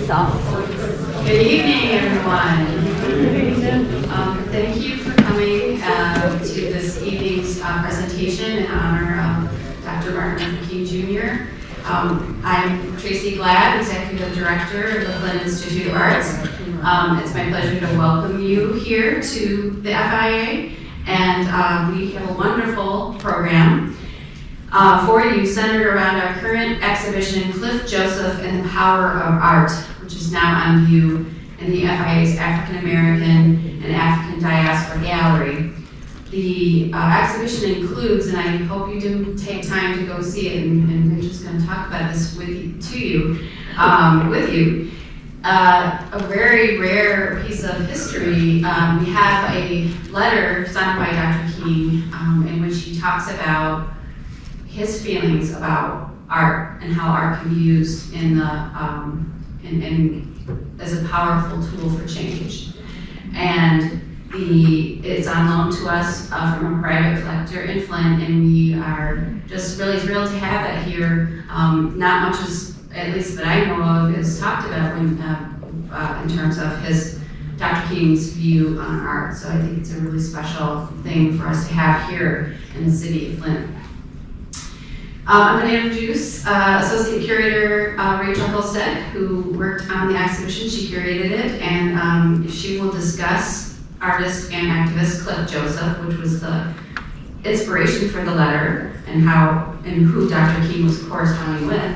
Good evening, everyone. Thank you for coming to this evening's presentation in honor of Dr. Martin Luther King Jr. I'm Tracy Glad, Executive Director of the Flint Institute of Arts. It's my pleasure to welcome you here to the FIA, and we have a wonderful program for you centered around our current exhibition, Cliff Joseph and the Power of Art, which is now on view in the FIA's African American and African Diaspora Gallery. The exhibition includes, and I hope you do take time to go see it, and we're just going to talk about this with you, a very rare piece of history. We have a letter signed by Dr. King in which he talks about his feelings about art and how art can be used in as a powerful tool for change. And it's on loan to us from a private collector in Flint, and we are just really thrilled to have that here. Not much is, at least that I know of, is talked about when, in terms of Dr. King's view on art. So I think it's a really special thing for us to have here in the city of Flint. I'm going to introduce Associate Curator Rachael Holstege, who worked on the exhibition. She curated it, and she will discuss artist and activist Cliff Joseph, which was the inspiration for the letter and who Dr. King was corresponding with,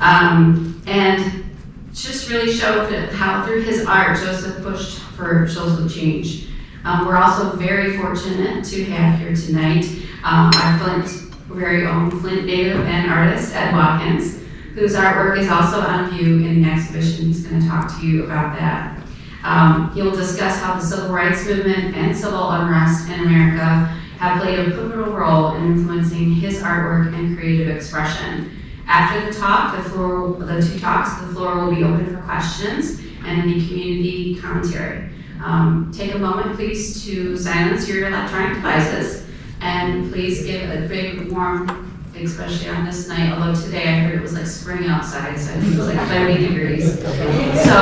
and just really showed how through his art Joseph pushed for social change. We're also very fortunate to have here tonight our Flint very own Flint native and artist, Ed Watkins, whose artwork is also on view in the exhibition. He's going to talk to you about that. He'll discuss how the civil rights movement and civil unrest in America have played a pivotal role in influencing his artwork and creative expression. After the two talks, the floor will be open for questions and any community commentary. Take a moment, please, to silence your electronic devices. And please give a big warm, especially on this night, although today I heard it was like spring outside, so I think it was like 30 degrees. So,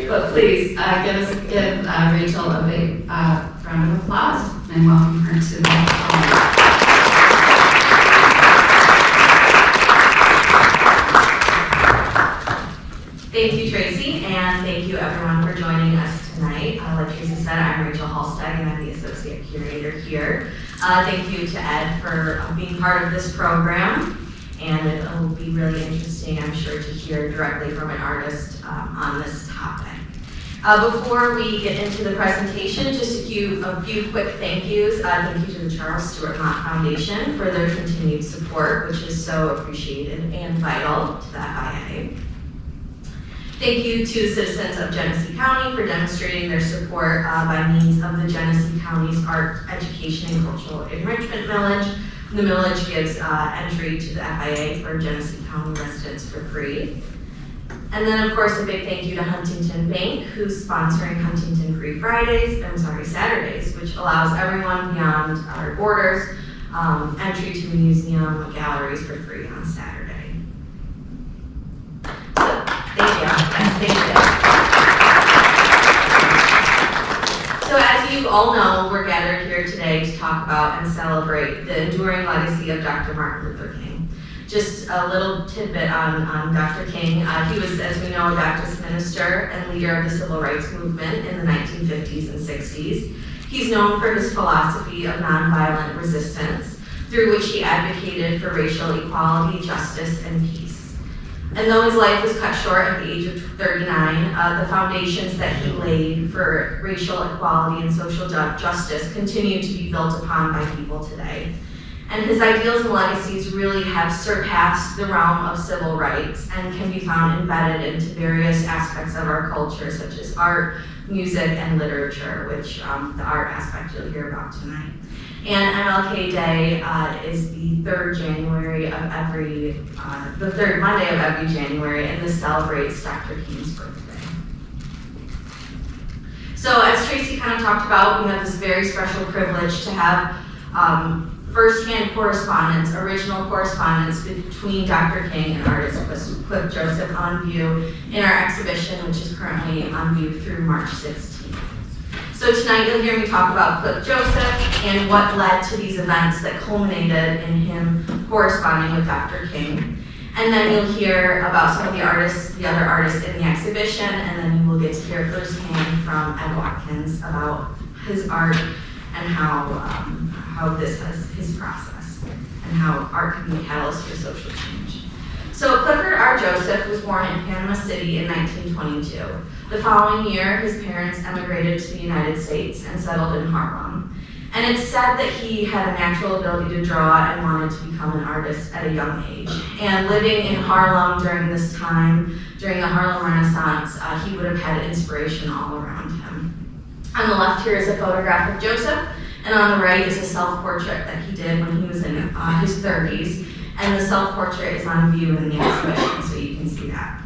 but please give Rachael a big round of applause and welcome her to the program. Thank you, Tracy, and thank you everyone for joining us tonight. Like Tracy said, I'm Rachael Holstege, and I'm the Associate Curator here. Thank you to Ed for being part of this program, and it will be really interesting, I'm sure, to hear directly from an artist on this topic. Before we get into the presentation, just a few quick thank yous. Thank you to the Charles Stewart Mott Foundation for their continued support, which is so appreciated and vital to the FIA. Thank you to citizens of Genesee County for demonstrating their support by means of the Genesee County's Art, Education, and Cultural Enrichment Millage. The millage gives entry to the FIA for Genesee County residents for free. And then, of course, a big thank you to Huntington Bank, who's sponsoring Huntington Free Saturdays, which allows everyone beyond our borders entry to the museum galleries for free on Saturday. Thank you. Thank you. So as you all know, we're gathered here today to talk about and celebrate the enduring legacy of Dr. Martin Luther King. Just a little tidbit on Dr. King. He was, as we know, a Baptist minister and leader of the civil rights movement in the 1950s and 60s. He's known for his philosophy of nonviolent resistance, through which he advocated for racial equality, justice, and peace. And though his life was cut short at the age of 39, the foundations that he laid for racial equality and social justice continue to be built upon by people today. And his ideals and legacies really have surpassed the realm of civil rights and can be found embedded into various aspects of our culture, such as art, music, and literature, which the art aspect you'll hear about tonight. And MLK Day is the third Monday of every January, and this celebrates Dr. King's birthday. So as Tracy kind of talked about, we have this very special privilege to have first-hand correspondence, original correspondence between Dr. King and artist Cliff Joseph on view in our exhibition, which is currently on view through March 16th. So tonight you'll hear me talk about Cliff Joseph and what led to these events that culminated in him corresponding with Dr. King. And then you'll hear about some of the artists, the other artists in the exhibition, and then you will get to hear firsthand from Ed Watkins about his art and how this is his process and how art can be a catalyst for social change. So Clifford R. Joseph was born in Panama City in 1922. The following year, his parents emigrated to the United States and settled in Harlem. And it's said that he had a natural ability to draw and wanted to become an artist at a young age. And living in Harlem during this time, during the Harlem Renaissance, he would have had inspiration all around him. On the left here is a photograph of Joseph, and on the right is a self-portrait that he did when he was in his 30s. And the self-portrait is on view in the exhibition, so you can see that.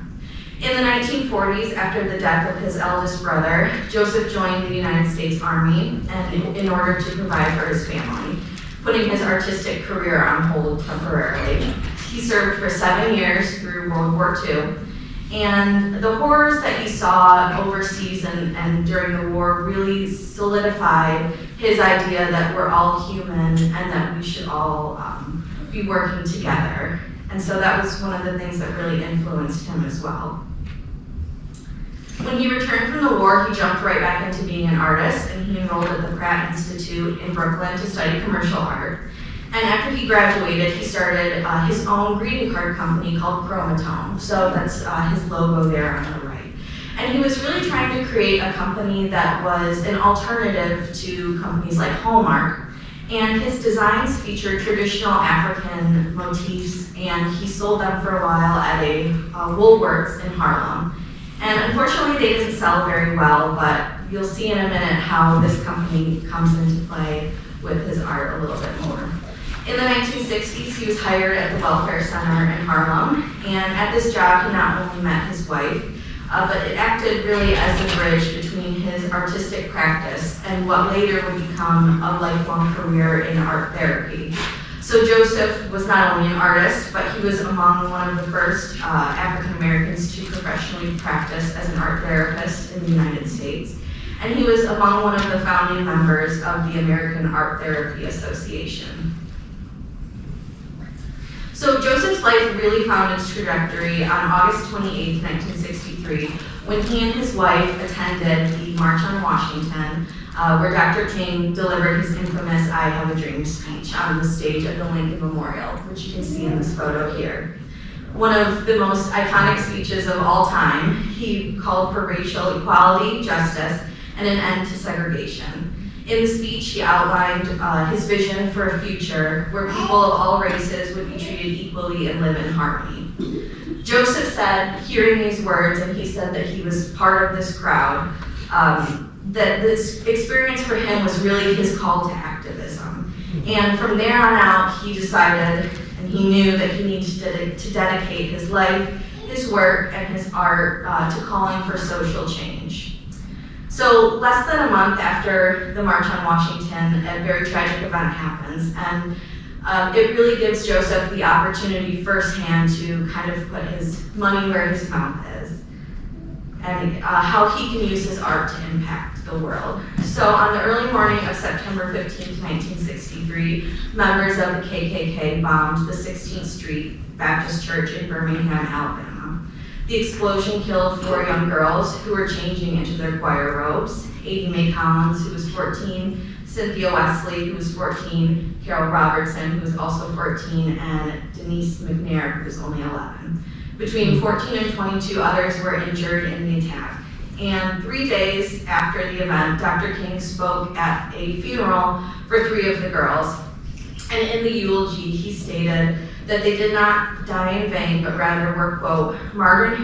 In the 1940s, after the death of his eldest brother, Joseph joined the United States Army and in order to provide for his family, putting his artistic career on hold temporarily. He served for 7 years through World War II, and the horrors that he saw overseas and during the war really solidified his idea that we're all human and that we should all be working together. And so that was one of the things that really influenced him as well. When he returned from the war, he jumped right back into being an artist, and he enrolled at the Pratt Institute in Brooklyn to study commercial art. And after he graduated, he started his own greeting card company called Chromatome. So that's his logo there on the right. And he was really trying to create a company that was an alternative to companies like Hallmark. And his designs featured traditional African motifs, and he sold them for a while at a Woolworths in Harlem. And unfortunately, they didn't sell very well, but you'll see in a minute how this company comes into play with his art a little bit more. In the 1960s, he was hired at the Welfare Center in Harlem, and at this job, he not only met his wife, but it acted really as a bridge between his artistic practice and what later would become a lifelong career in art therapy. So Joseph was not only an artist, but he was among one of the first African Americans to professionally practice as an art therapist in the United States. And he was among one of the founding members of the American Art Therapy Association. So Joseph's life really found its trajectory on August 28, 1963, when he and his wife attended the March on Washington, where Dr. King delivered his infamous "I Have a Dream" speech on the stage at the Lincoln Memorial, which you can see in this photo here. One of the most iconic speeches of all time, he called for racial equality, justice, and an end to segregation. In the speech, he outlined his vision for a future where people of all races would be treated equally and live in harmony. Joseph said, hearing these words, and he said that he was part of this crowd, that this experience for him was really his call to activism. And from there on out, he decided, and he knew that he needed to dedicate his life, his work, and his art to calling for social change. So less than a month after the March on Washington, a very tragic event happens, and it really gives Joseph the opportunity firsthand to kind of put his money where his mouth is, and how he can use his art to impact the world. So on the early morning of September 15, 1963, members of the KKK bombed the 16th Street Baptist Church in Birmingham, Alabama. The explosion killed 4 young girls who were changing into their choir robes: Adie Mae Collins, who was 14, Cynthia Wesley, who was 14, Carol Robertson, who was also 14, and Denise McNair, who was only 11. Between 14 and 22 others were injured in the attack. And 3 days after the event, Dr. King spoke at a funeral for 3 of the girls. And in the eulogy, he stated that they did not die in vain, but rather were, quote, martyred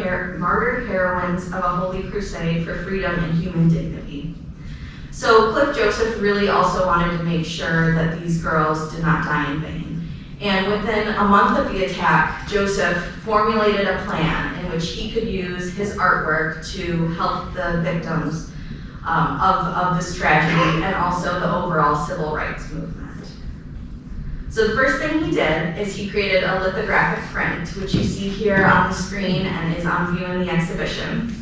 heroines of a holy crusade for freedom and human dignity. So Cliff Joseph really also wanted to make sure that these girls did not die in vain. And within a month of the attack, Joseph formulated a plan in which he could use his artwork to help the victims of this tragedy and also the overall civil rights movement. So the first thing he did is he created a lithographic print, which you see here on the screen and is on view in the exhibition.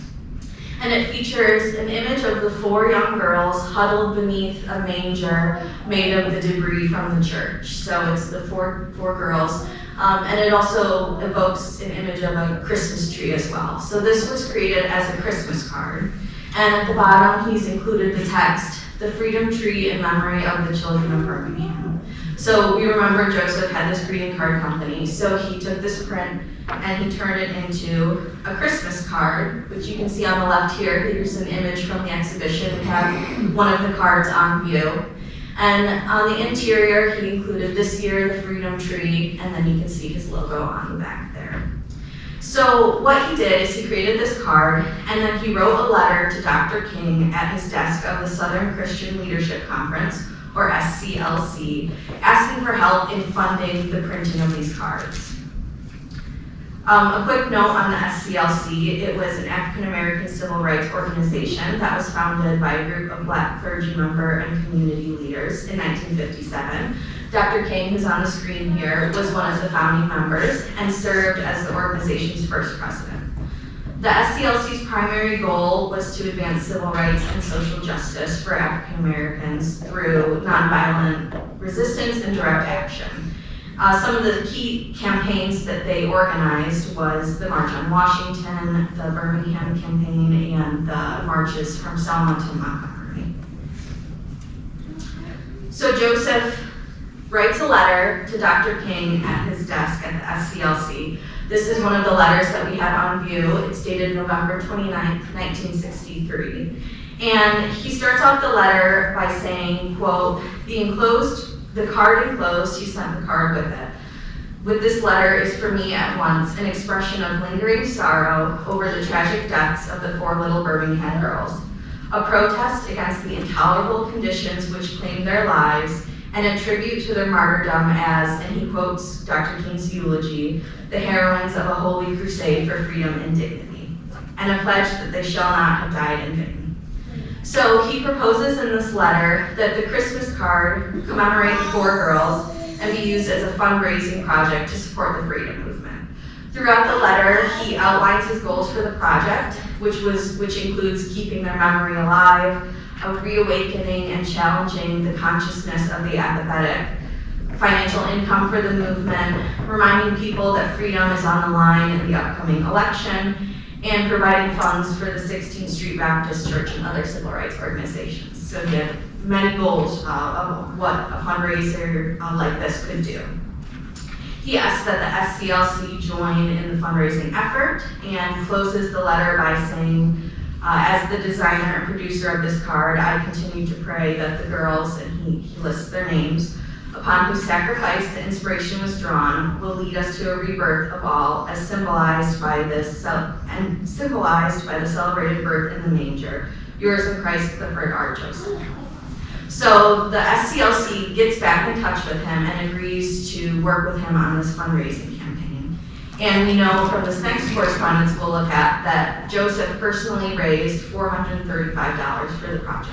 And it features an image of the 4 young girls huddled beneath a manger made of the debris from the church. So it's the four girls. And it also evokes an image of a Christmas tree as well. So this was created as a Christmas card. And at the bottom, he's included the text, "The Freedom Tree in memory of the children of Birmingham." So we remember Joseph had this greeting card company. So he took this print and he turned it into a Christmas card, which you can see on the left here. Here's an image from the exhibition. We have one of the cards on view. And on the interior, he included this year, the Freedom Tree, and then you can see his logo on the back there. So what he did is he created this card, and then he wrote a letter to Dr. King at his desk of the Southern Christian Leadership Conference, or SCLC, asking for help in funding the printing of these cards. A quick note on the SCLC, it was an African-American civil rights organization that was founded by a group of Black clergy member and community leaders in 1957. Dr. King, who's on the screen here, was one of the founding members and served as the organization's first president. The SCLC's primary goal was to advance civil rights and social justice for African Americans through nonviolent resistance and direct action. Some of the key campaigns that they organized was the March on Washington, the Birmingham campaign, and the marches from Selma to Montgomery. So Joseph writes a letter to Dr. King at his desk at the SCLC. This is one of the letters that we have on view. It's dated November 29th, 1963. And he starts off the letter by saying, quote, the card enclosed, he sent the card with it. With this letter is for me at once an expression of lingering sorrow over the tragic deaths of the 4 little Birmingham girls, a protest against the intolerable conditions which claimed their lives, and a tribute to their martyrdom as, and he quotes Dr. King's eulogy, the heroines of a holy crusade for freedom and dignity, and a pledge that they shall not have died in vain. So he proposes in this letter that the Christmas card commemorate the 4 girls and be used as a fundraising project to support the freedom movement. Throughout the letter, he outlines his goals for the project, which includes keeping their memory alive, of reawakening and challenging the consciousness of the apathetic, financial income for the movement, reminding people that freedom is on the line in the upcoming election, and providing funds for the 16th Street Baptist Church and other civil rights organizations. So he had many goals of what a fundraiser like this could do. He asks that the SCLC join in the fundraising effort and closes the letter by saying, as the designer and producer of this card, I continue to pray that the girls, and he lists their names, upon whose sacrifice the inspiration was drawn, will lead us to a rebirth of all, as symbolized by the celebrated birth in the manger, yours in Christ, Clifford R. Joseph. So the SCLC gets back in touch with him and agrees to work with him on this fundraising campaign. And we know from this next correspondence we'll look at that Joseph personally raised $435 for the project.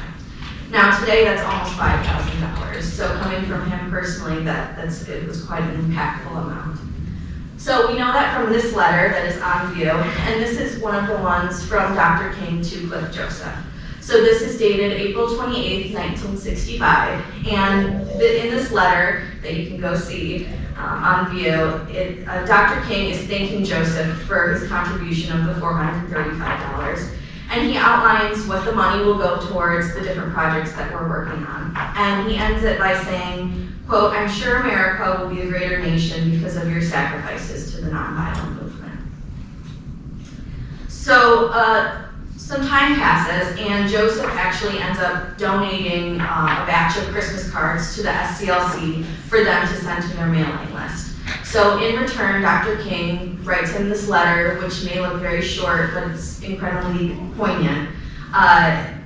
Now today that's almost $5,000. So coming from him personally, it was quite an impactful amount. So we know that from this letter that is on view, and this is one of the ones from Dr. King to Cliff Joseph. So this is dated April 28th, 1965, and in this letter that you can go see on view, Dr. King is thanking Joseph for his contribution of the $435. And he outlines what the money will go towards the different projects that we're working on. And he ends it by saying, quote, I'm sure America will be a greater nation because of your sacrifices to the nonviolent movement. So some time passes and Joseph actually ends up donating a batch of Christmas cards to the SCLC for them to send to their mailing list. So in return, Dr. King writes him this letter, which may look very short, but it's incredibly poignant.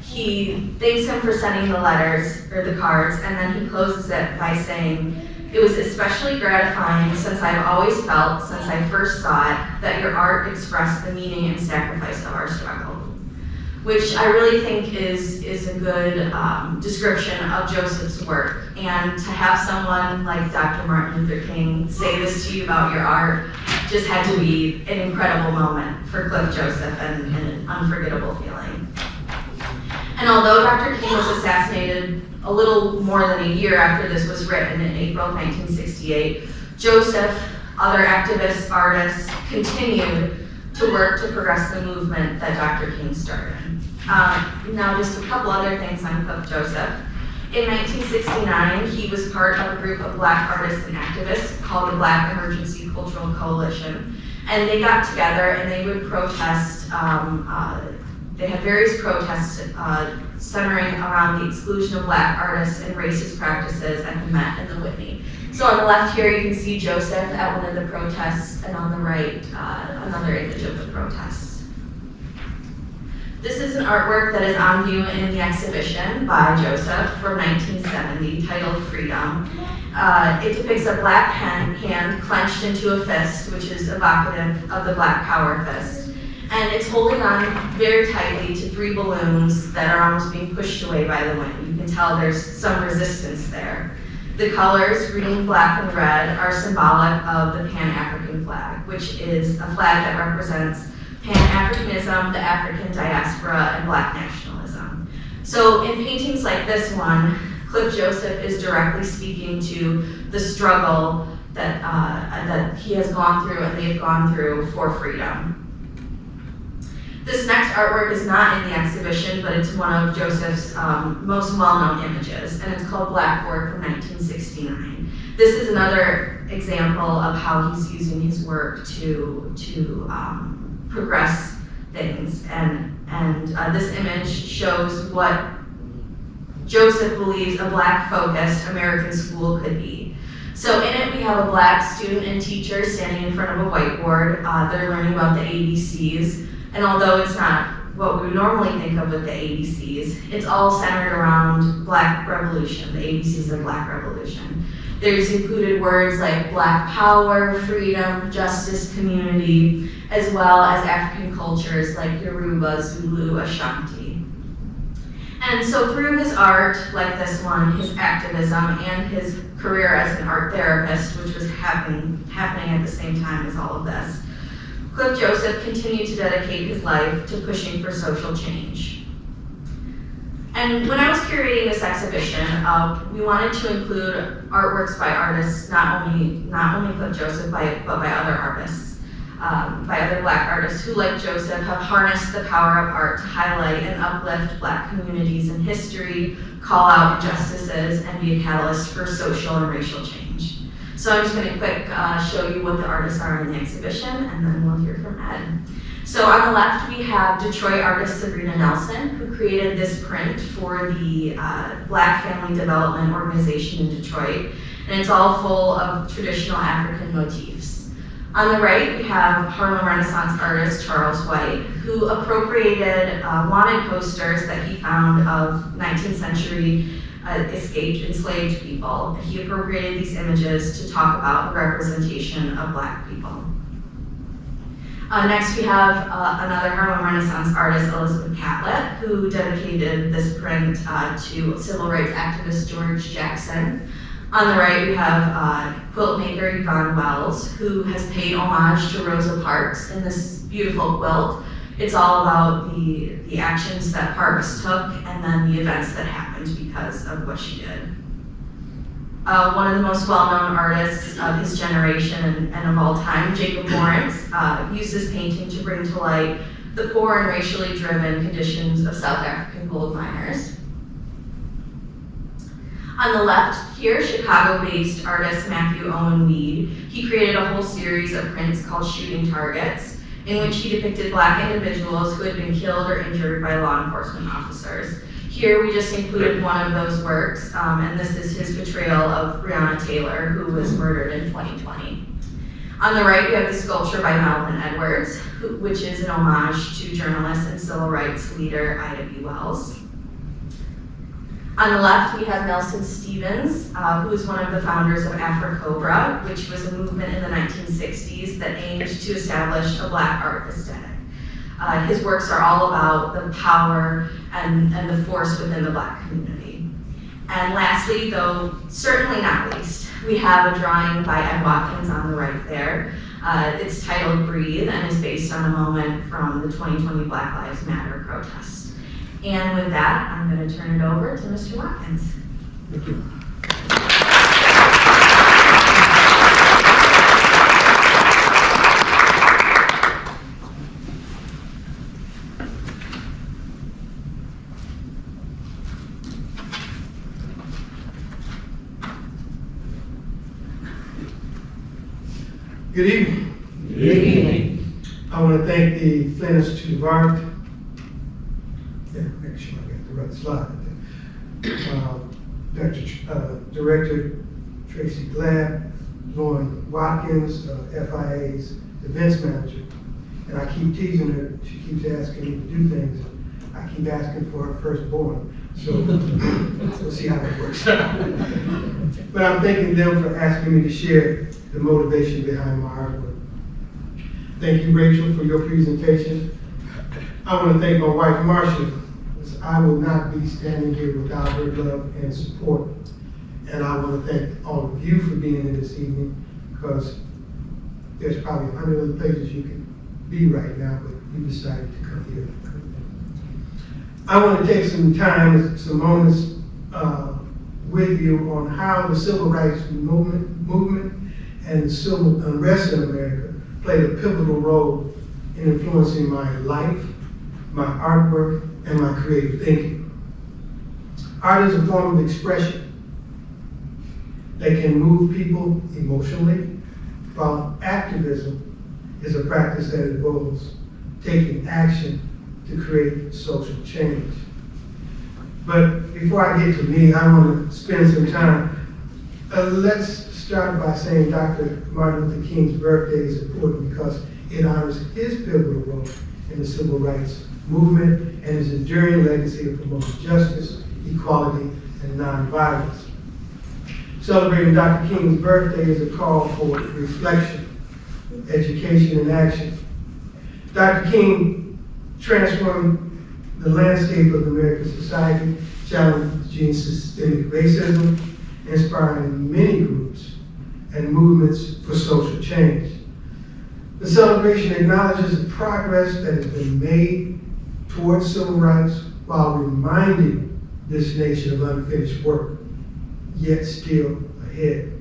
He thanks him for sending the letters, or the cards, and then he closes it by saying, it was especially gratifying since I've always felt, since I first saw it, that your art expressed the meaning and sacrifice of our struggle. which I really think is a good description of Joseph's work. And to have someone like Dr. Martin Luther King say this to you about your art just had to be an incredible moment for Cliff Joseph and an unforgettable feeling. And although Dr. King was assassinated a little more than a year after this was written in April 1968, Joseph, other activists, artists, continued to work to progress the movement that Dr. King started. Now just a couple other things on Cliff Joseph. In 1969, he was part of a group of Black artists and activists called the Black Emergency Cultural Coalition. And they got together and they would protest, they had various protests centering around the exclusion of Black artists and racist practices at the Met and the Whitney. So on the left here, you can see Joseph at one of the protests, and on the right, another image of the protests. This is an artwork that is on view in the exhibition by Joseph from 1970, titled Freedom. It depicts a black hand clenched into a fist, which is evocative of the Black Power fist. And it's holding on very tightly to 3 balloons that are almost being pushed away by the wind. You can tell there's some resistance there. The colors, green, black, and red, are symbolic of the Pan-African flag, which is a flag that represents Pan-Africanism, the African diaspora, and Black nationalism. So in paintings like this one, Cliff Joseph is directly speaking to the struggle that he has gone through and they've gone through for freedom. This next artwork is not in the exhibition, but it's one of Joseph's most well-known images, and it's called Blackboard from 1969. This is another example of how he's using his work to progress things, and this image shows what Joseph believes a Black-focused American school could be. So in it, we have a Black student and teacher standing in front of a whiteboard. They're learning about the ABCs. And although it's not what we would normally think of with the ABCs, it's all centered around Black Revolution, the ABCs of Black Revolution. There's included words like Black power, freedom, justice, community, as well as African cultures like Yoruba, Zulu, Ashanti. And so through his art, like this one, his activism, and his career as an art therapist, which was happening at the same time as all of this, Cliff Joseph continued to dedicate his life to pushing for social change. And when I was curating this exhibition, we wanted to include artworks by artists, not only Cliff Joseph, but by other artists, by other Black artists who, like Joseph, have harnessed the power of art to highlight and uplift Black communities in history, call out injustices, and be a catalyst for social and racial change. So I'm just going to quick show you what the artists are in the exhibition, and then we'll hear from Ed. So on the left, we have Detroit artist Sabrina Nelson, who created this print for the Black Family Development Organization in Detroit, and it's all full of traditional African motifs. On the right, we have Harlem Renaissance artist Charles White, who appropriated wanted posters that he found of 19th century escaped enslaved people. He appropriated these images to talk about the representation of Black people. Next we have another Harlem Renaissance artist, Elizabeth Catlett, who dedicated this print to civil rights activist George Jackson. On the right we have quilt maker Yvonne Wells, who has paid homage to Rosa Parks in this beautiful quilt. It's all about the actions that Parks took and then the events that happened because of what she did. One of the most well-known artists of his generation and of all time, Jacob Lawrence, used this painting to bring to light the poor and racially driven conditions of South African gold miners. On the left here, Chicago-based artist Matthew Owen Weed. He created a whole series of prints called Shooting Targets, in which he depicted Black individuals who had been killed or injured by law enforcement officers. Here we just included one of those works, and this is his portrayal of Breonna Taylor, who was murdered in 2020. On the right, we have the sculpture by Melvin Edwards, which is an homage to journalist and civil rights leader Ida B. Wells. On the left, we have Nelson Stevens, who is one of the founders of AfroCobra, which was a movement in the 1960s that aimed to establish a Black art aesthetic. His works are all about the power and the force within the Black community. And lastly, though certainly not least, we have a drawing by Ed Watkins on the right there. It's titled Breathe and is based on a moment from the 2020 Black Lives Matter protest. And with that, I'm going to turn it over to Mr. Watkins. Thank you. Good evening. Good evening. I want to thank the Flint Institute of Art. Yeah, make sure I got the right slide. Director Tracy Glad, Lauren Watkins, FIA's events manager. And I keep teasing her. She keeps asking me to do things. I keep asking for her firstborn. So we'll see how that works out. But I'm thanking them for asking me to share the motivation behind my artwork. Thank you, Rachel, for your presentation. I want to thank my wife, Marcia, because I would not be standing here without her love and support. And I want to thank all of you for being here this evening, because there's probably 100 other places you can be right now, but you decided to come here. I want to take some time, some moments with you on how the civil rights movement and the civil unrest in America played a pivotal role in influencing my life, my artwork, and my creative thinking. Art is a form of expression that can move people emotionally, while activism is a practice that involves taking action to create social change. But before I get to me, I want to spend some time. Let's start by saying Dr. Martin Luther King's birthday is important because it honors his pivotal role in the civil rights movement and his enduring legacy of promoting justice, equality, and nonviolence. Celebrating Dr. King's birthday is a call for reflection, education, and action. Dr. King transformed the landscape of American society, challenging systemic racism, inspiring many groups and movements for social change. The celebration acknowledges the progress that has been made towards civil rights while reminding this nation of unfinished work, yet still ahead.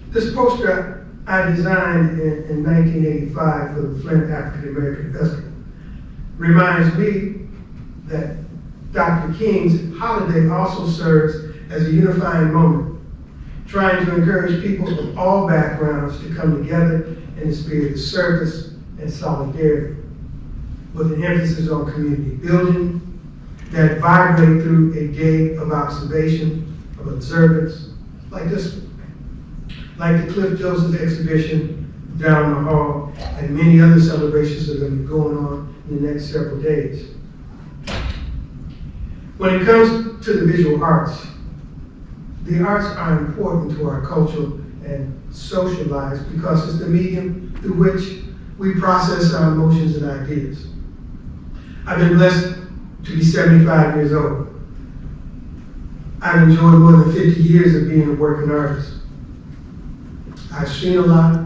This poster I designed in 1985 for the Flint African American Festival reminds me that Dr. King's holiday also serves as a unifying moment, trying to encourage people of all backgrounds to come together in the spirit of service and solidarity, with an emphasis on community building that vibrate through a day of observation, of observance, like this one, like the Cliff Joseph exhibition down the hall, and many other celebrations that are going to be going on in the next several days. When it comes to the visual arts, the arts are important to our culture and social lives because it's the medium through which we process our emotions and ideas. I've been blessed to be 75 years old. I've enjoyed more than 50 years of being a working artist. I've seen a lot,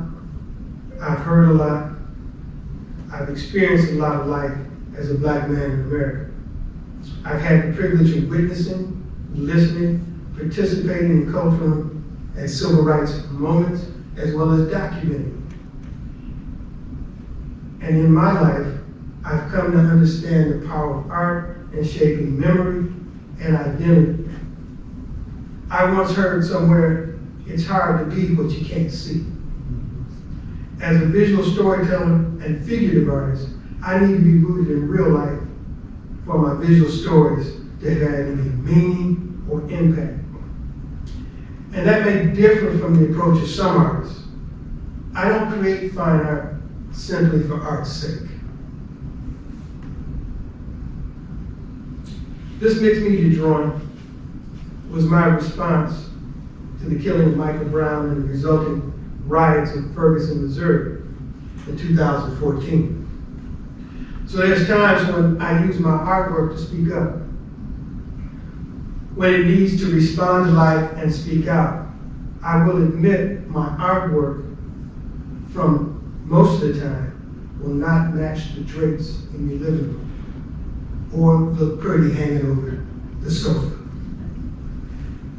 I've heard a lot, I've experienced a lot of life as a Black man in America. I've had the privilege of witnessing, listening, participating in cultural and civil rights moments, as well as documenting. And in my life, I've come to understand the power of art in shaping memory and identity. I once heard somewhere, it's hard to be what you can't see. As a visual storyteller and figurative artist, I need to be rooted in real life for my visual stories to have any meaning or impact. And that may differ from the approach of some artists. I don't create fine art simply for art's sake. This mixed media drawing was my response to the killing of Michael Brown and the resulting riots in Ferguson, Missouri. in 2014. So there's times when I use my artwork to speak up. When it needs to respond to life and speak out, I will admit my artwork from most of the time will not match the drapes in your living room or look pretty hanging over the sofa.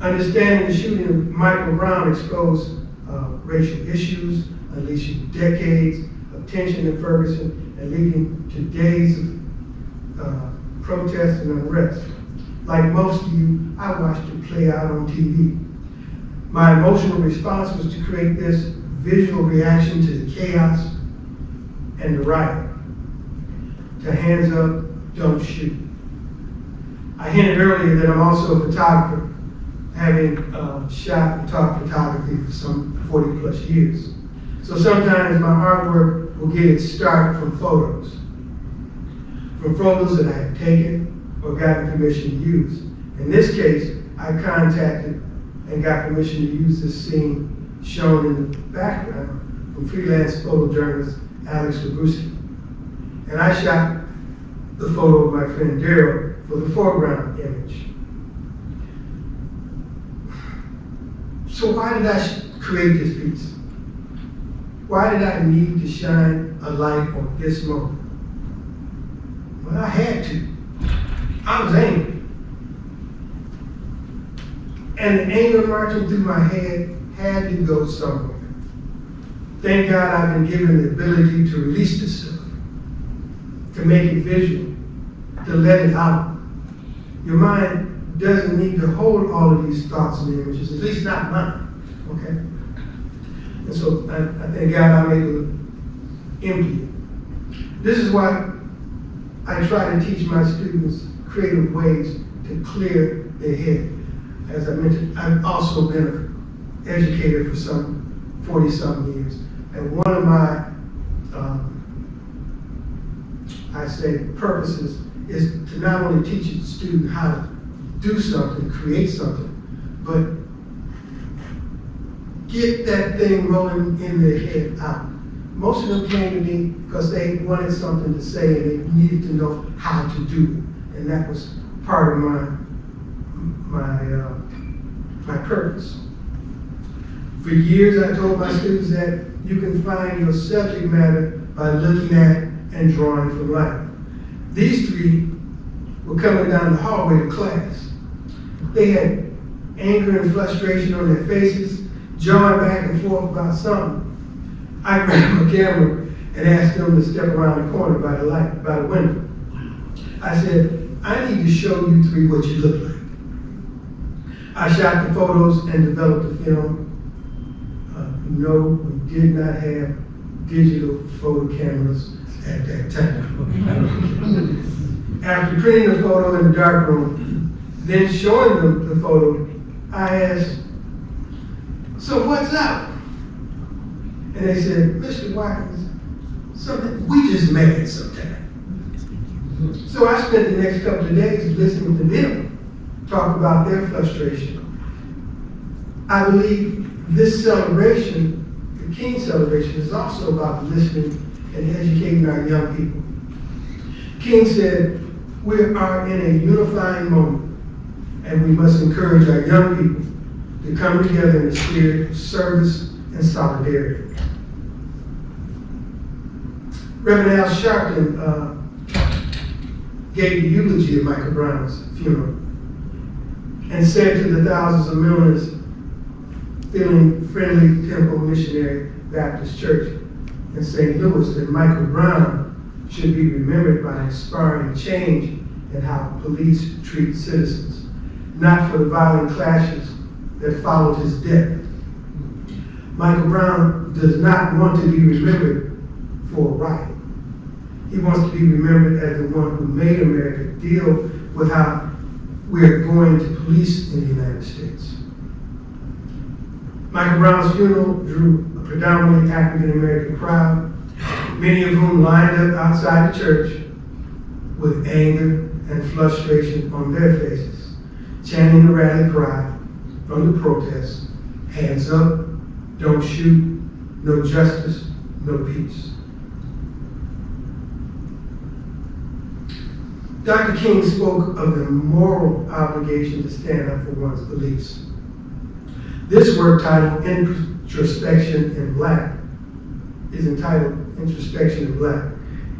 Understanding the shooting of Michael Brown exposed racial issues, unleashing decades of tension in Ferguson and leading to days of protests and unrest. Like most of you, I watched it play out on TV. My emotional response was to create this visual reaction to the chaos and the riot. To hands up, don't shoot. I hinted earlier that I'm also a photographer, having shot and taught photography for some 40 plus years. So sometimes my artwork will get its start from photos that I have taken or gotten permission to use. In this case, I contacted and got permission to use this scene shown in the background from freelance photojournalist Alex Labruski. And I shot the photo of my friend Daryl for the foreground image. So why did I create this piece? Why did I need to shine a light on this moment? Well, I had to. I was angry. And the anger marching through my head had to go somewhere. Thank God I've been given the ability to release this stuff, to make it visual, to let it out. Your mind doesn't need to hold all of these thoughts and images, at least not mine, okay? And so I thank God I'm able to empty it. This is why I try to teach my students creative ways to clear their head. As I mentioned, I've also been an educator for some 40-something years. And one of my, purposes is to not only teach a student how to do something, create something, but get that thing rolling in their head out. Most of them came to me because they wanted something to say and they needed to know how to do it. And that was part of my purpose. For years, I told my students that you can find your subject matter by looking at and drawing from life. These three were coming down the hallway to class. They had anger and frustration on their faces, jawing back and forth about something. I grabbed my camera and asked them to step around the corner by the window. I said, I need to show you three what you look like. I shot the photos and developed the film. No, we did not have digital photo cameras at that time. After printing the photo in the darkroom, then showing them the photo, I asked, so what's up? And they said, Mr. Watkins, we just mad sometimes. So I spent the next couple of days listening to them talk about their frustration. I believe this celebration, the King celebration, is also about listening and educating our young people. King said, we are in a unifying moment, and we must encourage our young people to come together in a spirit of service and solidarity. Reverend Al Sharpton gave the eulogy of Michael Brown's funeral and said to the thousands of members feeling Friendly Temple Missionary Baptist Church in St. Louis that Michael Brown should be remembered by inspiring change in how police treat citizens, not for the violent clashes that followed his death. Michael Brown does not want to be remembered for a riot. He wants to be remembered as the one who made America deal with how we're going to police in the United States. Michael Brown's funeral drew a predominantly African-American crowd, many of whom lined up outside the church with anger and frustration on their faces, chanting the rally cry from the protests, hands up, don't shoot, no justice, no peace. Dr. King spoke of the moral obligation to stand up for one's beliefs. This work, titled Introspection in Black, is entitled Introspection in Black.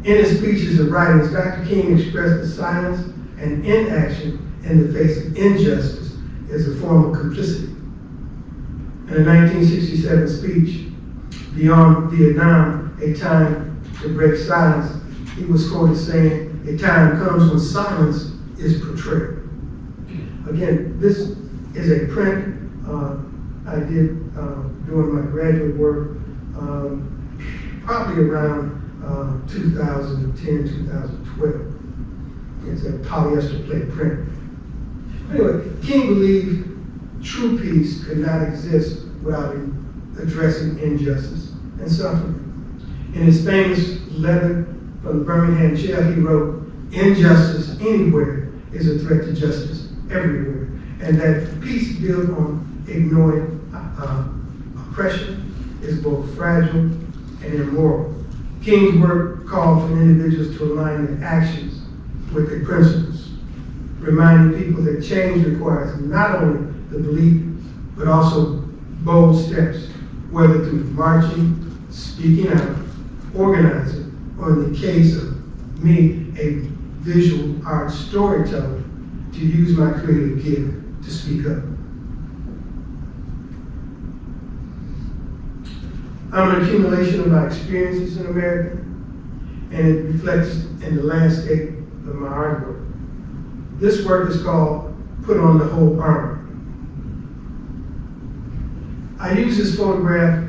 In his speeches and writings, Dr. King expressed the silence and inaction in the face of injustice as a form of complicity. In a 1967 speech, Beyond Vietnam, A Time to Break Silence, he was quoted saying, "A time comes when silence is portrayed." Again, this is a print I did doing my graduate work probably around 2010, 2012. It's a polyester plate print. Anyway, King believed true peace could not exist without addressing injustice and suffering. In his famous letter from the Birmingham jail, he wrote, "Injustice anywhere is a threat to justice everywhere," and that peace built on ignoring oppression is both fragile and immoral. King's work called for individuals to align their actions with their principles, reminding people that change requires not only the belief, but also bold steps, whether through marching, speaking out, organizing, or in the case of me, a visual art storyteller, to use my creative gift to speak up. I'm an accumulation of my experiences in America, and it reflects in the landscape of my artwork. This work is called Put on the Whole Armor. I used the photograph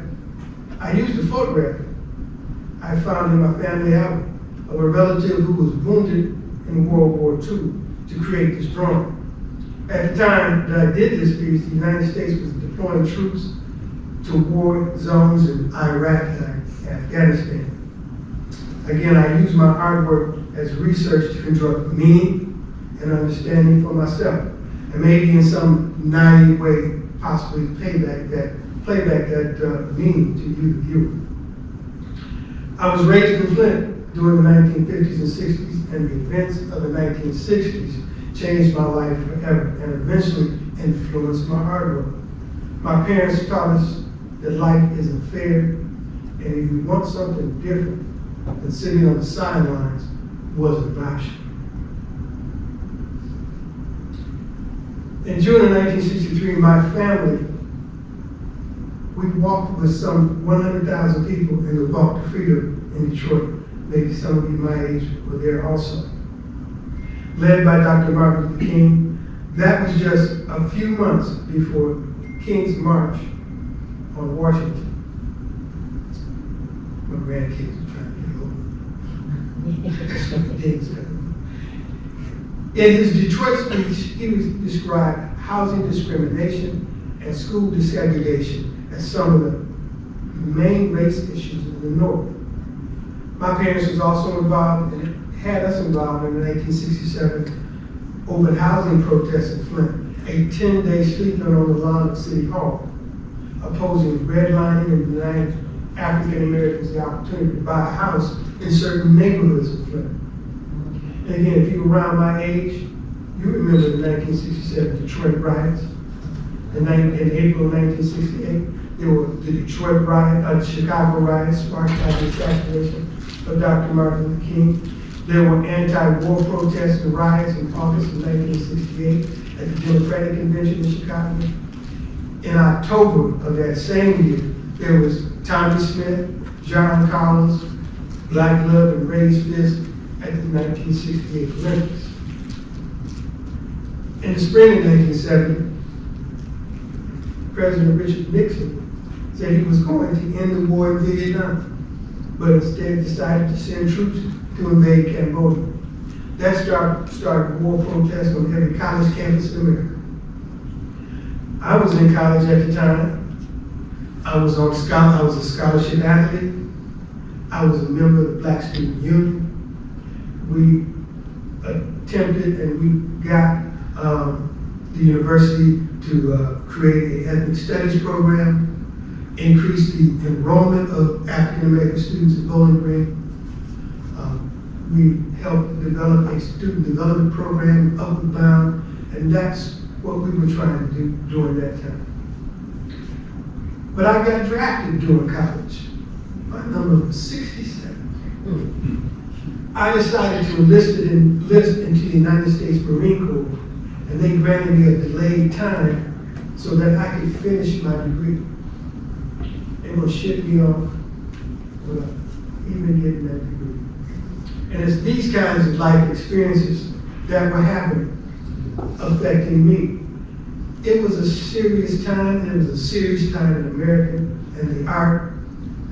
I found in my family album of a relative who was wounded in World War II to create this drawing. At the time that I did this piece, the United States was deploying troops to war zones in Iraq and Afghanistan. Again, I use my artwork as research to construct meaning and understanding for myself, and maybe in some naive way, possibly playback that meaning to you, the viewer. I was raised in Flint during the 1950s and 60s, and the events of the 1960s changed my life forever and eventually influenced my artwork. My parents taught us that life isn't fair, and if you want something different, then sitting on the sidelines wasn't an option. In June of 1963, my family, we walked with some 100,000 people in the Walk to Freedom in Detroit. Maybe some of you my age were there also. Led by Dr. Martin Luther King, that was just a few months before King's March on Washington. My grandkids are trying to get older. In his Detroit speech, he described housing discrimination and school desegregation as some of the main race issues in the North. My parents was also involved and had us involved in the 1967 open housing protest in Flint, a 10-day sleeping on the lawn of City Hall, opposing redlining and denying African Americans the opportunity to buy a house in certain neighborhoods of Flint. And again, if you were around my age, you remember the 1967 Detroit riots. In April of 1968, there were the Detroit riot, Chicago riots sparked by the assassination of Dr. Martin Luther King. There were anti-war protests and riots in August of 1968 at the Democratic Convention in Chicago. In October of that same year, there was Tommy Smith, John Collins, Black Love, and Raised Fist at the 1968 Olympics. In the spring of 1970, President Richard Nixon said he was going to end the war in Vietnam, but instead decided to send troops to invade Cambodia. That started war protests on every college campus in America. I was in college at the time. I was a scholarship athlete. I was a member of the Black Student Union. We attempted and we got the university to create an ethnic studies program, increase the enrollment of African American students at Bowling Green. We helped develop a student development program, Upward Bound, and that's what we were trying to do during that time. But I got drafted during college. My number was 67. I decided to enlist into the United States Marine Corps, and they granted me a delayed time so that I could finish my degree. They will ship me off without even getting that degree. And it's these kinds of life experiences that were happening, affecting me. It was a serious time, and it was a serious time in America, and the art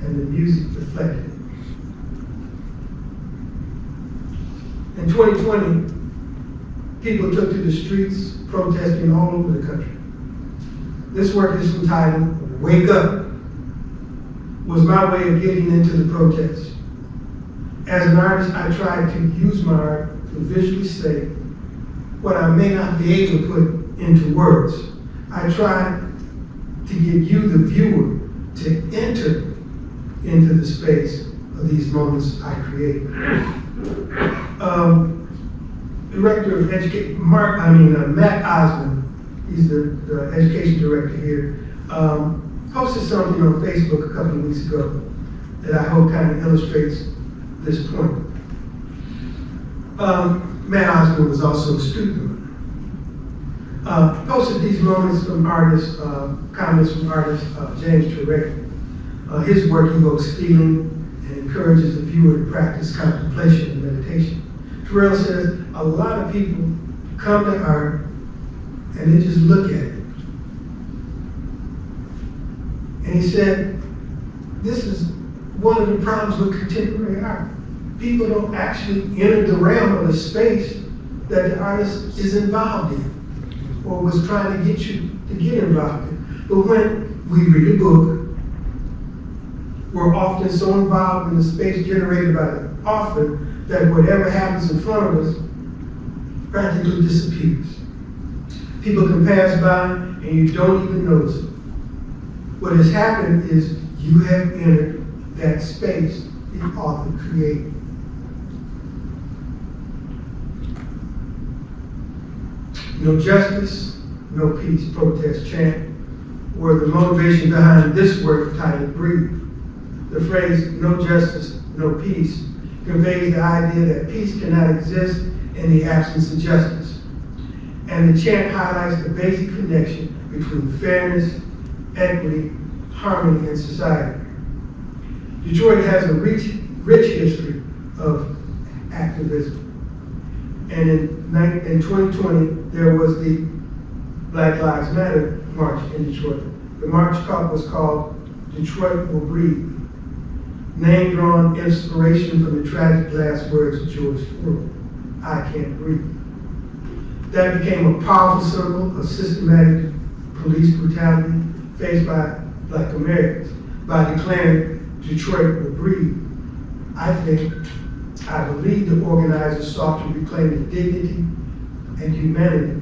and the music reflected it. In 2020, people took to the streets protesting all over the country. This work is entitled Wake Up, was my way of getting into the protest. As an artist, I tried to use my art to visually say what I may not be able to put into words. I tried to get you, the viewer, to enter into the space of these moments I create. Director of Education, Matt Osmond, he's the education director here, posted something on Facebook a couple of weeks ago that I hope kind of illustrates this point. Matt Osmond was also a student. Posted these moments from artists, comments from artist James Terrell. His work evokes feeling and encourages the viewer to practice contemplation and meditation. Terrell says a lot of people come to art and they just look at it. And he said, this is one of the problems with contemporary art. People don't actually enter the realm of the space that the artist is involved in or was trying to get you to get involved in. But when we read a book, we're often so involved in the space generated by the author that whatever happens in front of us practically disappears. People can pass by and you don't even notice it. What has happened is you have entered that space the author created. No justice, no peace, protest chant, were the motivation behind this work titled Breathe. The phrase, no justice, no peace, conveys the idea that peace cannot exist in the absence of justice. And the chant highlights the basic connection between fairness, equity, harmony in society. Detroit has a rich history of activism. And in 2020, there was the Black Lives Matter march in Detroit. The march was called Detroit Will Breathe, name drawn inspiration from the tragic last words of George Floyd, I can't breathe. That became a powerful symbol of systematic police brutality faced by Black Americans. By declaring Detroit Will Breathe, I believe the organizers sought to reclaim the dignity and humanity,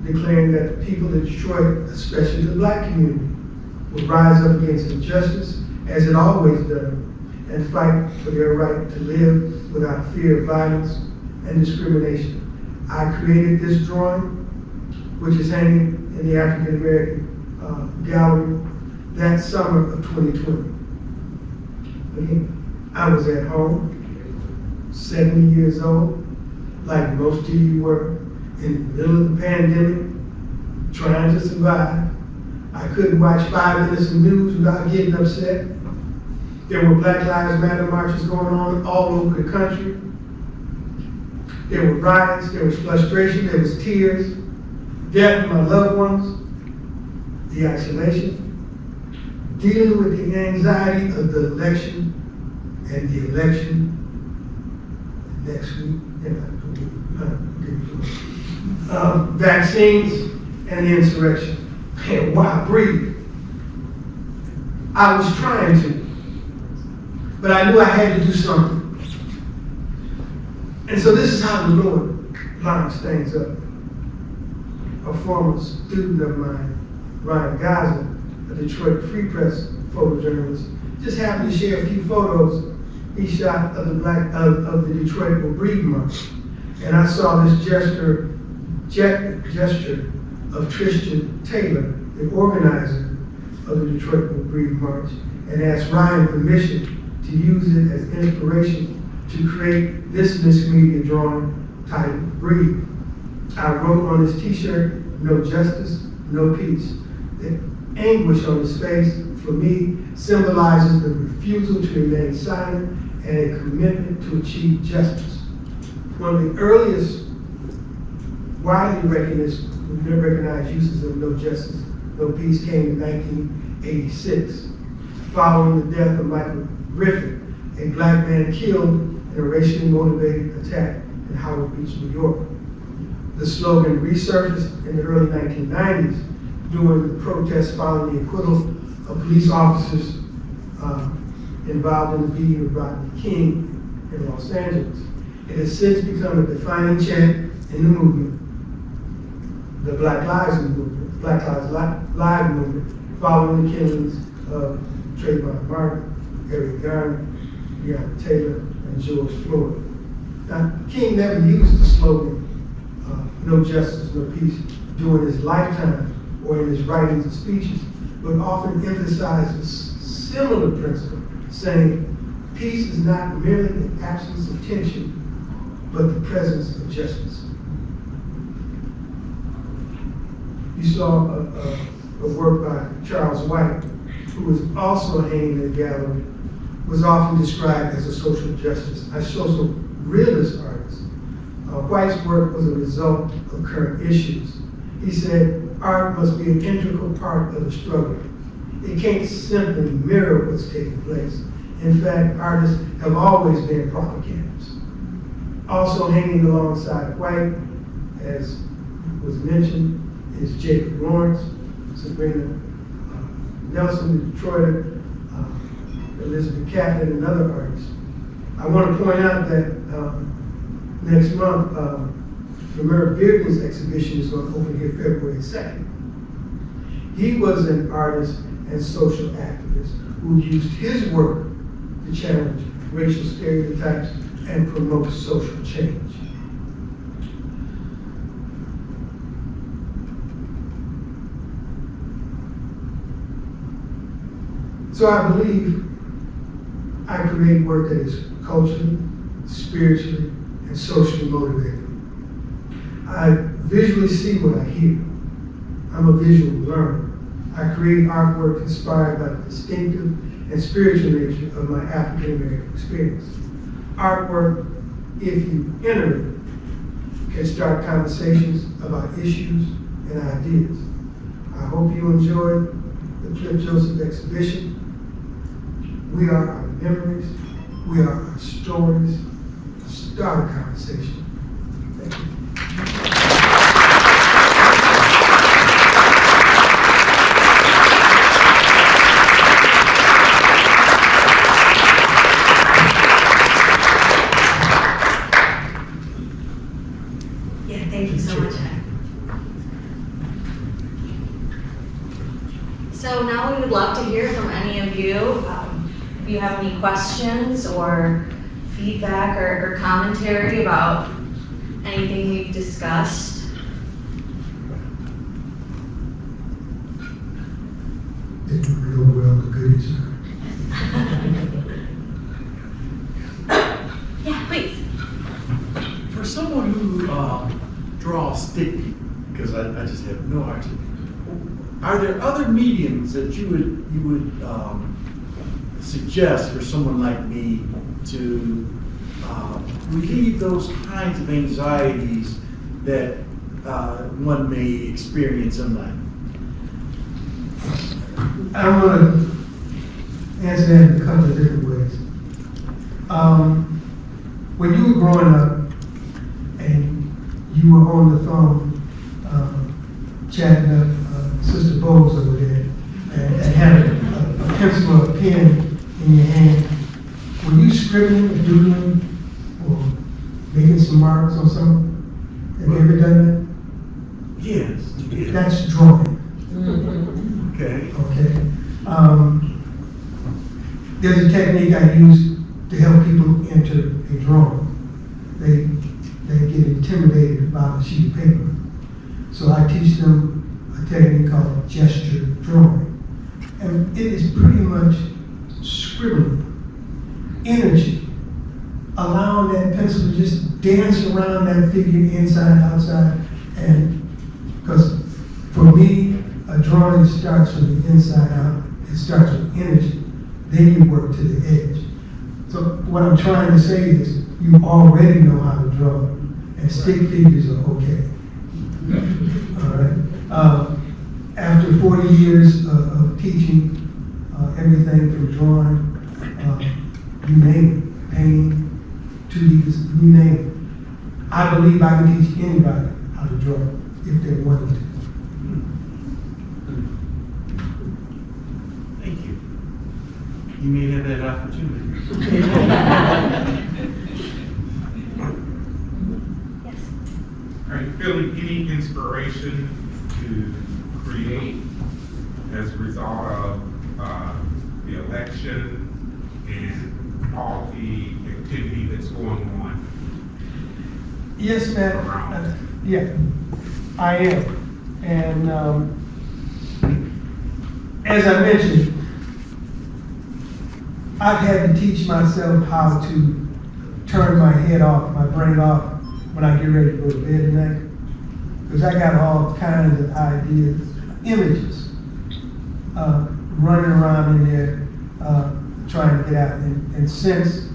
declaring that the people of Detroit, especially the Black community, would rise up against injustice, as it always done, and fight for their right to live without fear of violence and discrimination. I created this drawing, which is hanging in the African American Gallery that summer of 2020. Again, I was at home, 70 years old, like most of you were, in the middle of the pandemic, trying to survive. I couldn't watch 5 minutes of news without getting upset. There were Black Lives Matter marches going on all over the country. There were riots, there was frustration, there was tears, death of my loved ones, the isolation, dealing with the anxiety of the election and the election next week, vaccines and the insurrection. And why breathe? I was trying to, but I knew I had to do something. And so this is how the Lord lines things up. A former student of mine, Ryan Gaza, a Detroit Free Press photojournalist, just happened to share a few photos he shot of the Detroit Will Breathe March. And I saw this gesture of Tristan Taylor, the organizer of the Detroit Will Breathe March, and asked Ryan permission to use it as inspiration to create this mixed media drawing titled Breathe. I wrote on his t-shirt, "No justice, no peace." The anguish on his face, for me, symbolizes the refusal to remain silent and a commitment to achieve justice. One of the earliest widely recognized uses of no justice, no peace came in 1986, following the death of Michael Griffin, a black man killed in a racially motivated attack in Howard Beach, New York. The slogan resurfaced in the early 1990s during the protests following the acquittal of police officers involved in the beating of Rodney King in Los Angeles. It has since become a defining chant in the movement, the Black Lives Live movement, following the killings of Trayvon Martin, Eric Garner, Breonna Taylor, and George Floyd. Now, King never used the slogan, no justice, no peace, during his lifetime or in his writings and speeches, but often emphasizes similar principle, saying, peace is not merely the absence of tension, but the presence of justice. You saw a work by Charles White, who was also hanging in the gallery, was often described as a social realist artist. White's work was a result of current issues. He said, art must be an integral part of the struggle. It can't simply mirror what's taking place. In fact, artists have always been propagandists. Also hanging alongside White, as was mentioned, is Jacob Lawrence, Sabrina Nelson, the Detroiter, Elizabeth Kaplan, and other artists. I want to point out that next month, the Merv Bearden's exhibition is going to open here February 2nd. He was an artist and social activist who used his work to challenge racial stereotypes and promote social change. So I believe I create work that is culturally, spiritually, and socially motivated. I visually see what I hear. I'm a visual learner. I create artwork inspired by the distinctive and spiritual nature of my African American experience. Artwork, if you enter it, can start conversations about issues and ideas. I hope you enjoyed the Cliff Joseph exhibition. We are our memories. We are our stories. Start a conversation. Thank you. Yeah, thank you so much, Ed. So now we would love to hear from any of you. If you have any questions or feedback or commentary about anything we've discussed. Didn't real well the goodies. Yeah, please. For someone who draws sticky, because I just have no idea, are there other mediums that you would suggest for someone like me to relieve those kinds of anxieties that one may experience in life? I want to answer that in a couple of different ways. When you were growing up and you were on the phone chatting up Sister Bowles over there and had a pencil or a pen in your hand, were you scribbling or doodling or making some marks on something? Have you ever done that? Yes. Yes. That's drawing. Okay. Okay. There's a technique I use to help people enter a drawing. They get intimidated by a sheet of paper. So I teach them a technique called gesture drawing. And it is pretty much scribbling, energy, allowing that pencil to just dance around that figure inside, outside. And because for me, a drawing starts from the inside out. It starts with energy. Then you work to the edge. So what I'm trying to say is you already know how to draw, and stick figures are okay. All right. After 40 years of teaching everything from drawing, you name it, painting, 2D, you name it. I believe I can teach anybody how to draw if they wanted to. Thank you. You may have that opportunity. Are you feeling any inspiration to create as a result of the election and all the activity that's going on? Yes, ma'am. Yeah, I am. And as I mentioned, I've had to teach myself how to turn my head off, my brain off, when I get ready to go to bed at night. Because I got all kinds of ideas, images, running around in there, trying to get out. And since,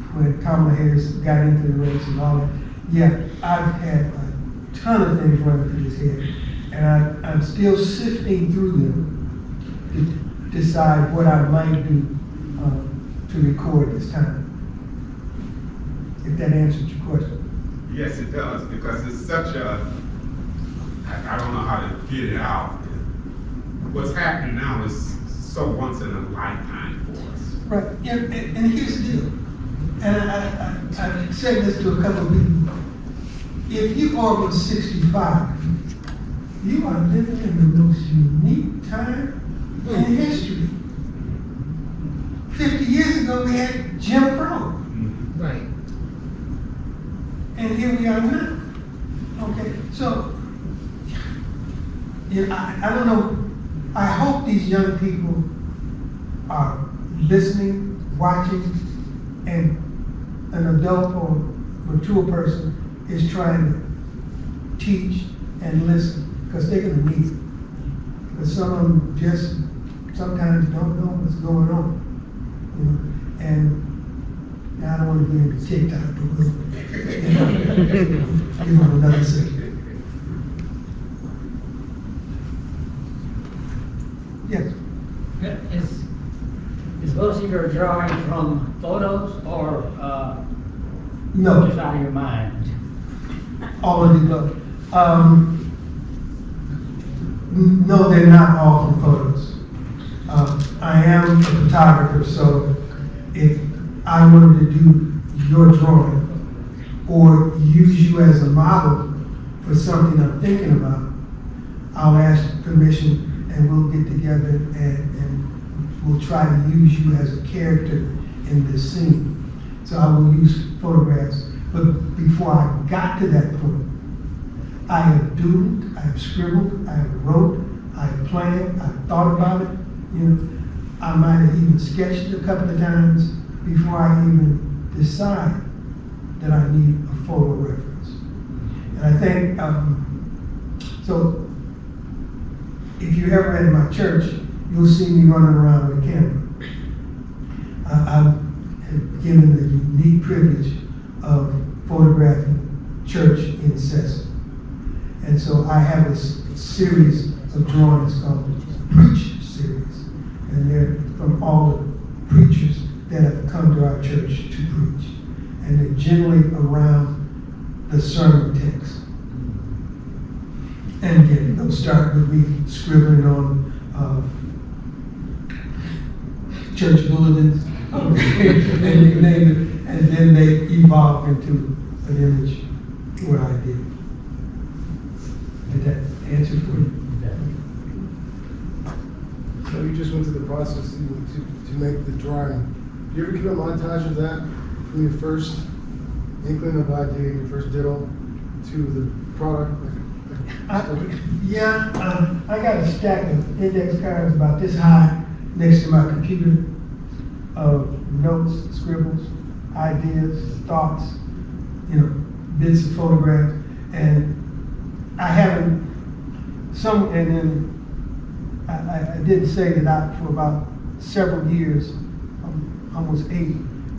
when Kamala Harris got into the race and all that, yeah, I've had a ton of things running through his head. And I'm still sifting through them to decide what I might do to record this time. If that answered your question. Yes, it does, because it's such a, I don't know how to get it out. What's happening now is so once in a lifetime for us. Right, yeah, and here's the deal. And I've said this to a couple of people. If you are over 65, you are living in the most unique time in history. 50 years ago, we had Jim Crow. Right. And here we are now. Okay, so, I don't know. I hope these young people are listening, watching, and an adult or mature person is trying to teach and listen, because they're going to need it. Because some of them just sometimes don't know what's going on. You know? And I don't want to get into TikTok, but we'll give them another second. Yes. Is most of your drawing from photos or No. just out of your mind? All of the above. No, they're not all from photos. I am a photographer, so if I wanted to do your drawing or use you as a model for something I'm thinking about, I'll ask permission and we'll get together and we'll try to use you as a character in this scene. So I will use photographs. But before I got to that point, I have doodled, I have scribbled, I have wrote, I have planned, I have thought about it. You know, I might have even sketched a couple of times before I even decide that I need a photo reference. And I think, so if you're ever at my church, you'll see me running around with a camera. I'm given the unique privilege of photographing church in Cessna. And so I have a series of drawings called the Preach series. And they're from all the preachers that have come to our church to preach. And they're generally around the sermon text. And again, they'll start with me scribbling on church bulletins, and you name it, and then they evolve into an image where I did. Did that answer for you? So you just went to the process to make the drawing. Do you ever keep a montage of that from your first inkling of idea, your first diddle, to the product? I got a stack of index cards about this high next to my computer of notes, scribbles, ideas, thoughts, bits of photographs, and I haven't, and then I did say that for about several years, almost 8,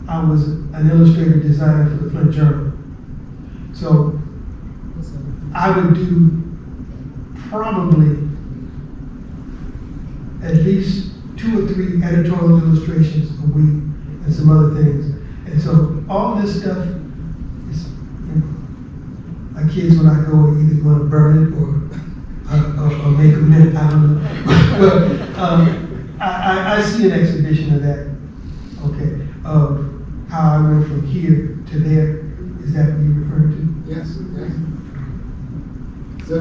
I was an illustrator designer for the Flint Journal. So I would do probably at least 2 or 3 editorial illustrations a week and some other things. And so all this stuff is, my kids when I go are either going to burn it or make a mint, I don't know. But I see an exhibition of that, okay, of how I went from here to there. Is that what you're referring to? Yes, yes. So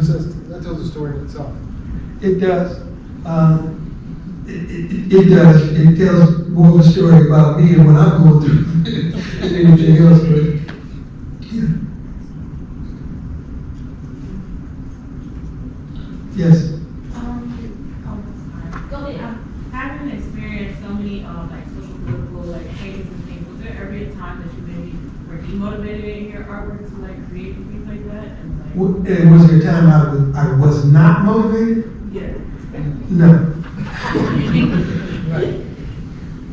that tells a story in itself. It does. It does. It tells more of a story about me and what I'm going through than anything else. But yeah. Yes. Having experienced so many like social political like changes and things, was there ever a time that you maybe were demotivated in your artwork to like create things like that? And like, Was there a time I was not motivated? yeah. No.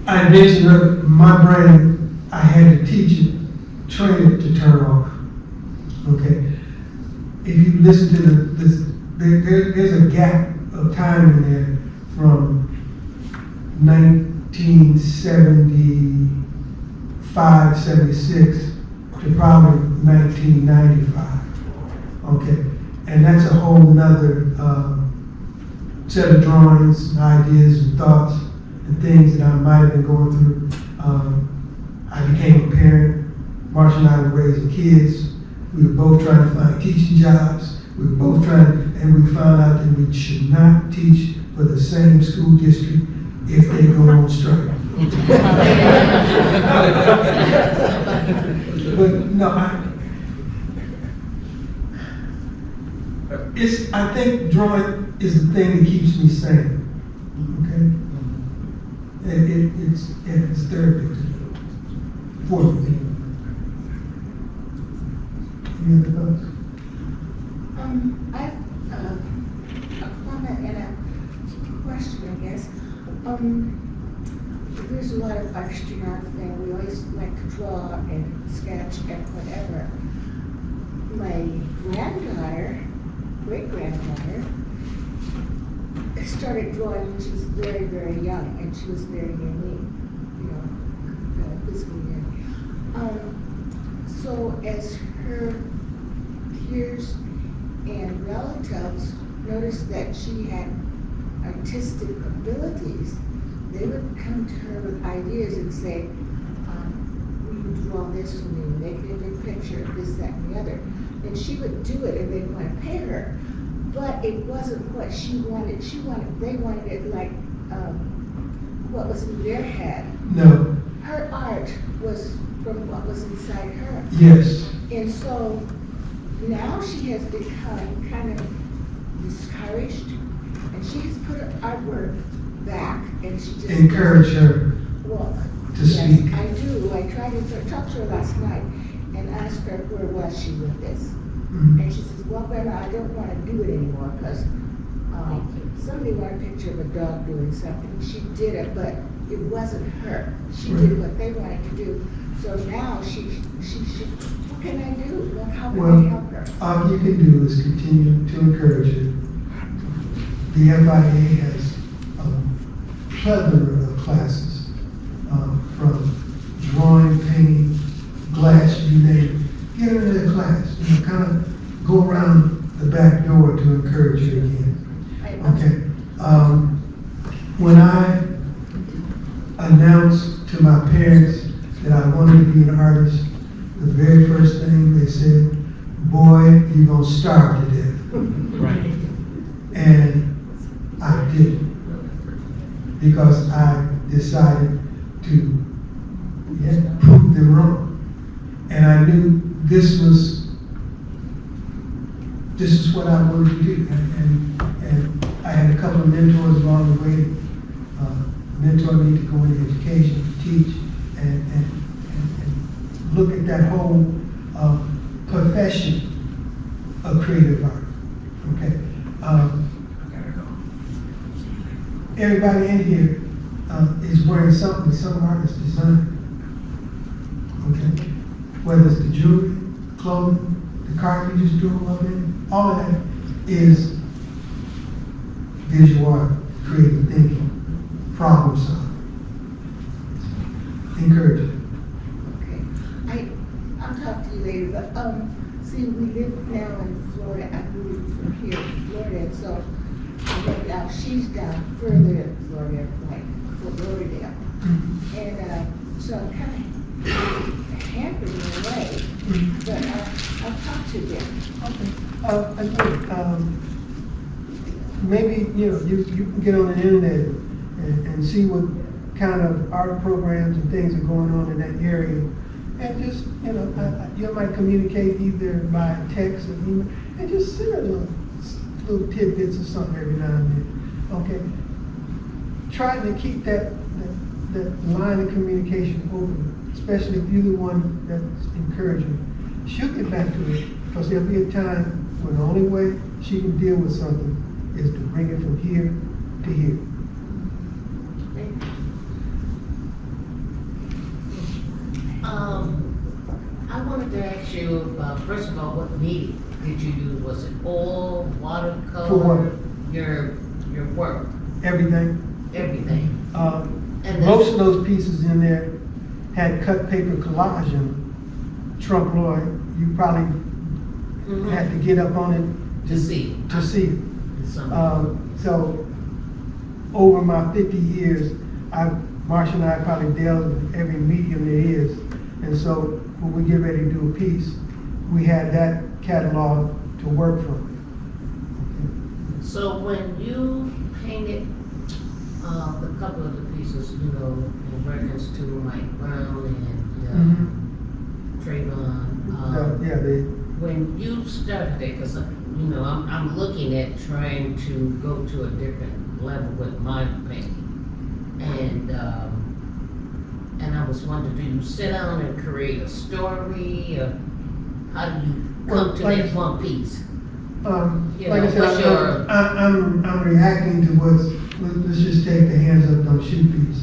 I mentioned that my brain, I had to teach it, train it to turn off. Okay. If you listen to there's a gap of time in there from 1975, 76 to probably 1995. Okay. And that's a whole nother set of drawings, and ideas, and thoughts, and things that I might have been going through. I became a parent. Marsha and I were raising kids. We were both trying to find teaching jobs. We were both and we found out that we should not teach for the same school district if they go on strike. But no, I think drawing is the thing that keeps me sane. Okay? It's therapy for me. Any other thoughts? I have a comment and a question, I guess. There's a lot of extra art thing. We always like to draw and sketch and whatever. My granddaughter, great-granddaughter, started drawing when she was very, very young, and she was very unique, physically young. So as her peers and relatives noticed that she had artistic abilities, they would come to her with ideas and say, will you draw this for me? Make me a big picture of this, that, and the other. And she would do it and they'd want to pay her. But it wasn't what she wanted. They wanted it like what was in their head. No. Her art was from what was inside her. Yes. And so now she has become kind of discouraged, and she has put her artwork back, and she just encourage her to yes, speak. I do. I tried to talk to her last night and asked her where was she with this. Mm-hmm. And she says, well, Grandma, I don't want to do it anymore because somebody wanted a picture of a dog doing something. She did it, but it wasn't her. She did what they wanted to do. So now she what can I do? Well, how can I help her? All you can do is continue to encourage her. The FIA has a plethora of classes from drawing, painting, glass, you name it. Get her in that class. Kind of go around the back door to encourage her again. Okay. When I announced to my parents that I wanted to be an artist, the very first thing they said, boy, you're going to starve to death. Right. And I didn't. because I decided to prove them wrong. And I knew this is what I wanted to do. And I had a couple of mentors along the way, mentored me to go into education, to teach, and look at that whole profession of creative art. Okay. Everybody in here is wearing something some artist designed. Okay. Whether it's the jewelry, clothing, the carpet you just drew up in, all of that is visual art, creative thinking, problem solving. Encourage it. Okay. I'll talk to you later, but, see, we live now in Florida. I moved from here to Florida, and so I went down, she's down further in Florida, like Fort Lauderdale. And, so I'm kind of hampered in a way, but I'll talk to them. Okay. Again, maybe, you can get on the internet and see what kind of art programs and things are going on in that area. And just, you might communicate either by text or email, and just send a little tidbits or something every now and then. Okay? Try to keep that line of communication open, especially if you're the one that's encouraging. She'll get back to it, because there'll be a time when the only way she can deal with something is to bring it from here to here. I wanted to ask you about, first of all, what medium did you use? Was it oil, watercolor? For what? Your work? Everything. Everything. And Most of those pieces in there had cut paper collage in them. Trump Lloyd, you probably had to get up on it to see. To see it. So over my 50 years, Marsha and I probably dealt with every medium there is. And so when we get ready to do a piece, we had that catalog to work from. Okay. So when you painted a couple of the pieces, in reference to Mike Brown and Trayvon, when you started it, because I'm looking at trying to go to a different level with my painting, and I was wondering, do you sit down and create a story, or how do you come to that one piece? Like I said, I'm reacting to let's just take the hands up, don't shoot piece.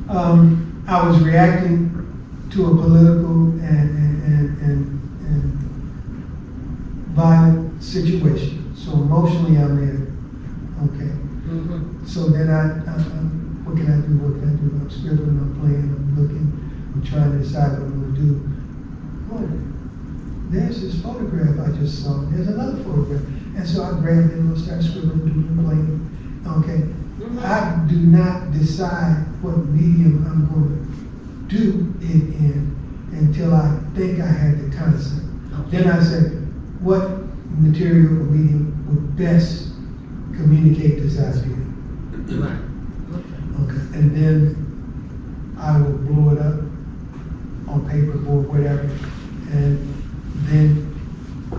I was reacting to a political and violent situation. So emotionally I'm there. Okay. So then what can I do? I'm scribbling, I'm playing, I'm looking, I'm trying to decide what I'm going to do. Oh, there's this photograph I just saw. There's another photograph. And so I grabbed it and I started scribbling, doing, playing. Okay. I do not decide what medium I'm going to do it in until I think I had the concept. Then I say, what material or medium would best communicate this idea? Okay. And then I will blow it up on paper, board, whatever. And then,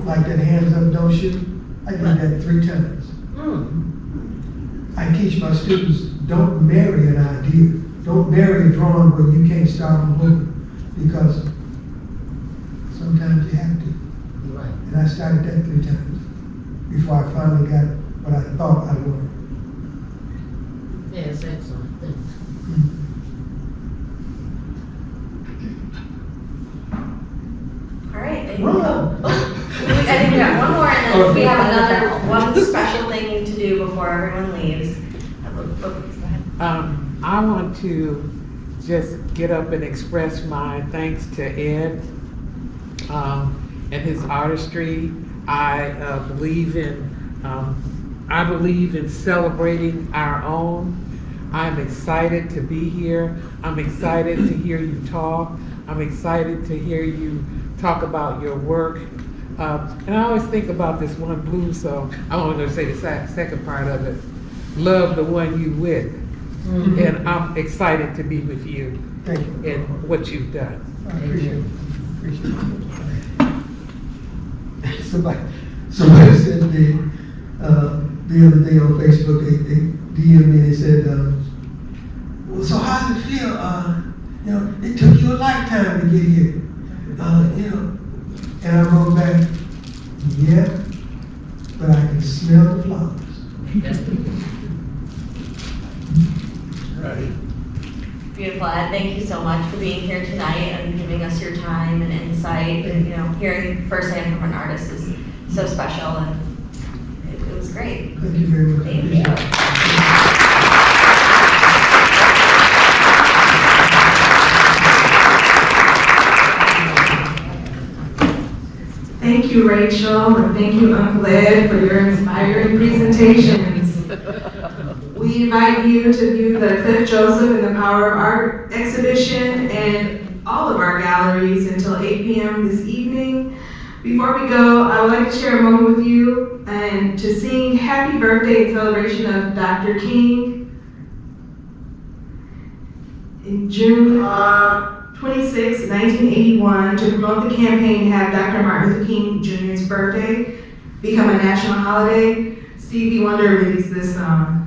like that hands up, don't shoot, I do that 3 times. I teach my students, don't marry an idea. Don't marry a drawing where you can't start on over, because sometimes you have to. And I started that 3 times before I finally got what I thought I wanted. Yes, excellent. Thanks. All right. I think we got one more, and then we have one special thing to do before everyone leaves. I want to just get up and express my thanks to Ed and his artistry. I believe in celebrating our own. I'm excited to be here. I'm excited to hear you talk. I'm excited to hear you talk about your work. And I always think about this one blues song. I wanted to say the second part of it. love the one you with. And I'm excited to be with you Thank you. in what you've done. I appreciate it. Somebody said to me, the other day on Facebook, they DM'd me and they said, well, so how does it feel? It took you a lifetime to get here. And I wrote back, yeah, but I can smell the flowers. Right. Beautiful, Ed. Thank you so much for being here tonight and giving us your time and insight. And hearing firsthand from an artist is so special, and it was great. Thank you very much. Thank you. Thank you, Rachel, and thank you, Uncle Ed, for your inspiring presentations. We invite you to view the Cliff Joseph and the Power of Art exhibition and all of our galleries until 8 p.m. this evening. Before we go, I would like to share a moment with you and to sing Happy Birthday in celebration of Dr. King. In June 26, 1981, to promote the campaign to have Dr. Martin Luther King Jr.'s birthday become a national holiday, Stevie Wonder released this song.